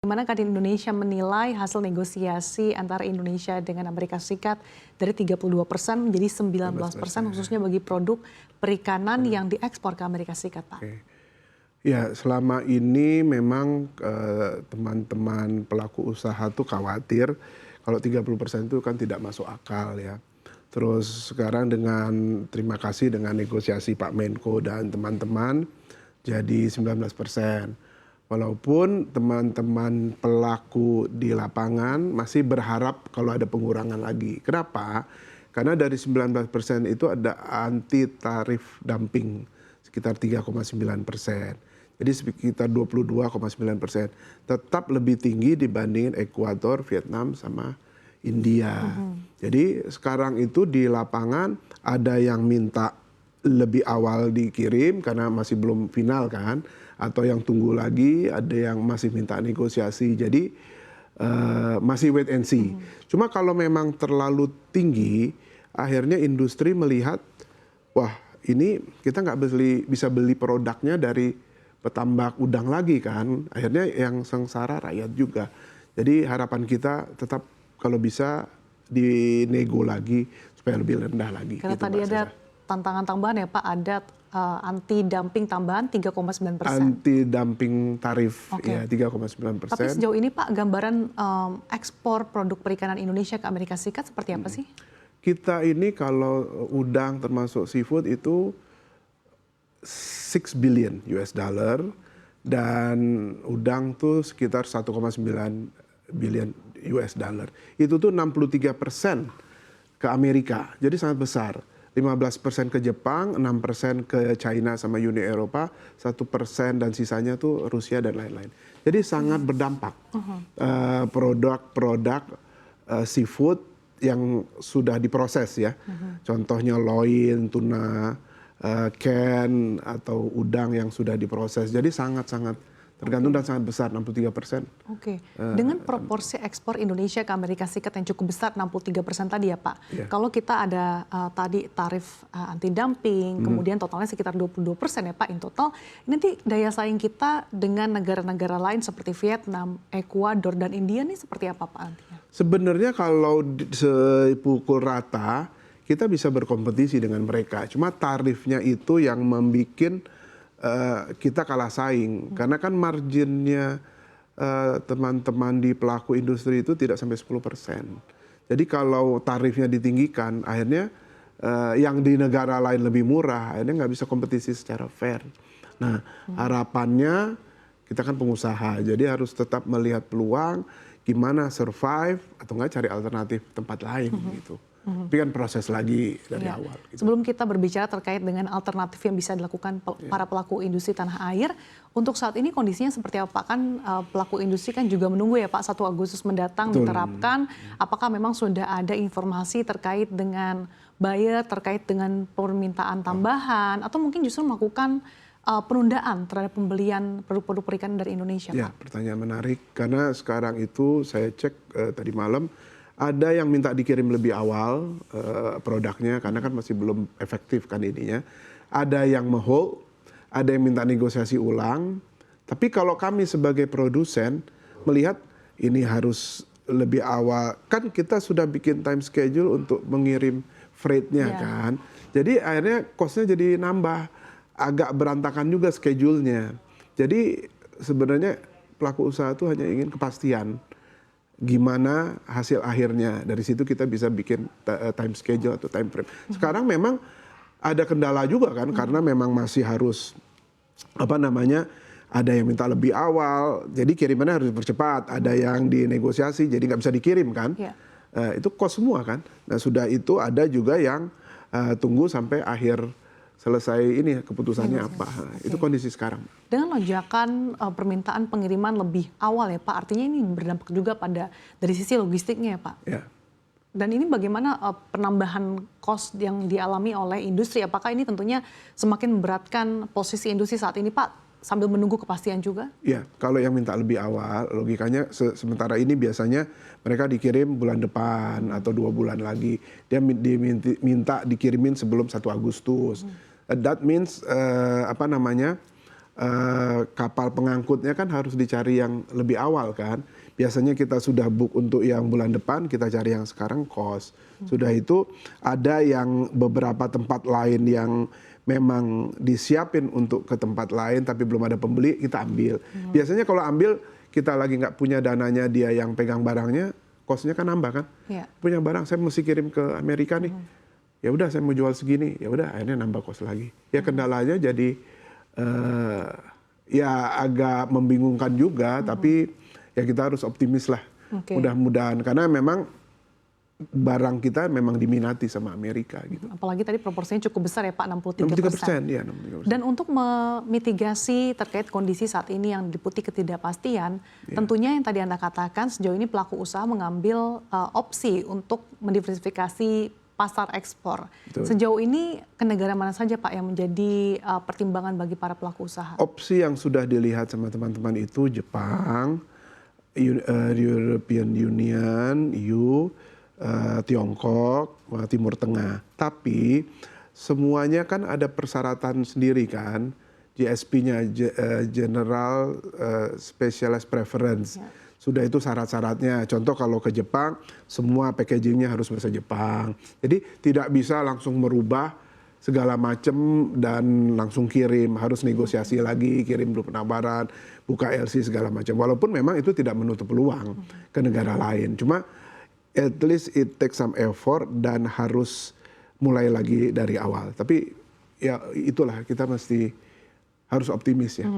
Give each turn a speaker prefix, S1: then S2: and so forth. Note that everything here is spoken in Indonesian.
S1: Bagaimana Kadin Indonesia menilai hasil negosiasi antara Indonesia dengan Amerika Serikat dari 32% menjadi 19% khususnya bagi produk perikanan yang diekspor ke Amerika Serikat, Pak?
S2: Ya, selama ini memang teman-teman pelaku usaha tuh khawatir kalau 30% itu kan tidak masuk akal ya. Terus sekarang dengan terima kasih dengan negosiasi Pak Menko dan teman-teman jadi 19%. Walaupun teman-teman pelaku di lapangan masih berharap kalau ada pengurangan lagi. Kenapa? Karena dari 19% itu ada anti tarif dumping sekitar 3,9%. Jadi sekitar 22,9%. Tetap lebih tinggi dibandingin Ekuador, Vietnam, sama India. Jadi sekarang itu di lapangan ada yang minta lebih awal dikirim karena masih belum final kan. Atau yang tunggu lagi, ada yang masih minta negosiasi. Jadi masih wait and see. Cuma kalau memang terlalu tinggi, akhirnya industri melihat, wah ini kita nggak bisa beli produknya dari petambak udang lagi kan. Akhirnya yang sengsara rakyat juga. Jadi harapan kita tetap kalau bisa dinego lagi supaya lebih rendah lagi.
S1: Karena
S2: gitu,
S1: tadi ada tantangan tambahan ya Pak, ada anti dumping tambahan 3,9%.
S2: Anti dumping tarif ya 3,9%.
S1: Tapi sejauh ini Pak, gambaran ekspor produk perikanan Indonesia ke Amerika Serikat seperti apa sih?
S2: Kita ini kalau udang termasuk seafood itu 6 billion US dollar dan udang tuh sekitar 1,9 billion US dollar. Itu tuh 63% ke Amerika. Jadi sangat besar. 15% ke Jepang, 6% ke China sama Uni Eropa, 1% dan sisanya tuh Rusia dan lain-lain. Jadi sangat berdampak. Produk-produk seafood yang sudah diproses ya. Contohnya loin, tuna, ken atau udang yang sudah diproses. Jadi sangat-sangat tergantung dan sangat besar, 63%.
S1: Oke. Dengan proporsi ekspor Indonesia ke Amerika Serikat yang cukup besar, 63% tadi ya Pak. Kalau kita ada tadi tarif anti dumping, kemudian totalnya sekitar 22% ya Pak in total. Nanti daya saing kita dengan negara-negara lain seperti Vietnam, Ekuador dan India nih seperti apa Pak nantinya?
S2: Sebenarnya kalau sepukul rata kita bisa berkompetisi dengan mereka. Cuma tarifnya itu yang membuat kita kalah saing. Karena kan marginnya teman-teman di pelaku industri itu tidak sampai 10%. Jadi kalau tarifnya ditinggikan, akhirnya yang di negara lain lebih murah, akhirnya nggak bisa kompetisi secara fair. Nah harapannya kita kan pengusaha, jadi harus tetap melihat peluang, gimana survive atau nggak cari alternatif tempat lain gitu. Tapi kan proses lagi dari awal. Gitu.
S1: Sebelum kita berbicara terkait dengan alternatif yang bisa dilakukan para pelaku industri tanah air, untuk saat ini kondisinya seperti apa? Kan pelaku industri kan juga menunggu ya Pak 1 Agustus mendatang diterapkan. Apakah memang sudah ada informasi terkait dengan buyer, terkait dengan permintaan tambahan, atau mungkin justru melakukan penundaan terhadap pembelian produk-produk perikanan dari Indonesia Pak?
S2: Ya, pertanyaan menarik. Karena sekarang itu saya cek tadi malam, ada yang minta dikirim lebih awal produknya karena kan masih belum efektif kan ininya. Ada yang hold, ada yang minta negosiasi ulang. Tapi kalau kami sebagai produsen melihat ini harus lebih awal. Kan kita sudah bikin time schedule untuk mengirim freight-nya kan. Jadi akhirnya cost-nya jadi nambah. Agak berantakan juga schedule-nya. Jadi sebenarnya pelaku usaha itu hanya ingin kepastian. Gimana hasil akhirnya, dari situ kita bisa bikin time schedule atau time frame. Sekarang memang ada kendala juga kan, karena memang masih harus ada yang minta lebih awal, jadi kirimannya harus dipercepat. Ada yang dinegosiasi, jadi nggak bisa dikirim kan. Itu cost semua kan. Nah sudah itu ada juga yang tunggu sampai akhir selesai ini keputusannya apa. Itu kondisi sekarang.
S1: Dengan lonjakan permintaan pengiriman lebih awal ya Pak, artinya ini berdampak juga pada dari sisi logistiknya ya Pak. Dan ini bagaimana penambahan cost yang dialami oleh industri? Apakah ini tentunya semakin memberatkan posisi industri saat ini Pak, sambil menunggu kepastian juga?
S2: Iya, kalau yang minta lebih awal, logikanya sementara ini biasanya mereka dikirim bulan depan atau 2 bulan lagi. Dia diminta dikirimin sebelum 1 Agustus. That means kapal pengangkutnya kan harus dicari yang lebih awal kan. Biasanya kita sudah book untuk yang bulan depan, kita cari yang sekarang cost. Sudah itu ada yang beberapa tempat lain yang memang disiapin untuk ke tempat lain tapi belum ada pembeli, kita ambil. Biasanya kalau ambil kita lagi nggak punya dananya, dia yang pegang barangnya, cost-nya kan nambah kan. Punya barang saya mesti kirim ke Amerika nih. Ya udah saya mau jual segini, ya udah akhirnya nambah cost lagi. Ya kendalanya jadi ya agak membingungkan juga, tapi ya kita harus optimis lah. Mudah-mudahan karena memang barang kita memang diminati sama Amerika gitu.
S1: Apalagi tadi proporsinya cukup besar ya Pak, 63%.
S2: 63%, ya 63%.
S1: Dan untuk memitigasi terkait kondisi saat ini yang diliputi ketidakpastian, tentunya yang tadi Anda katakan sejauh ini pelaku usaha mengambil opsi untuk mendiversifikasi pasar ekspor.
S2: Betul.
S1: Sejauh ini ke negara mana saja Pak yang menjadi pertimbangan bagi para pelaku usaha?
S2: Opsi yang sudah dilihat sama teman-teman itu Jepang, European Union, EU, Tiongkok, Timur Tengah. Tapi semuanya kan ada persyaratan sendiri kan. GSP-nya, General Specialized Preference. Sudah itu syarat-syaratnya. Contoh kalau ke Jepang, semua packagingnya harus bahasa Jepang. Jadi tidak bisa langsung merubah segala macam dan langsung kirim. Harus negosiasi lagi, kirim dulu penawaran, buka LC segala macam. Walaupun memang itu tidak menutup peluang ke negara lain. Cuma at least it takes some effort dan harus mulai lagi dari awal. Tapi ya itulah kita mesti harus optimis ya.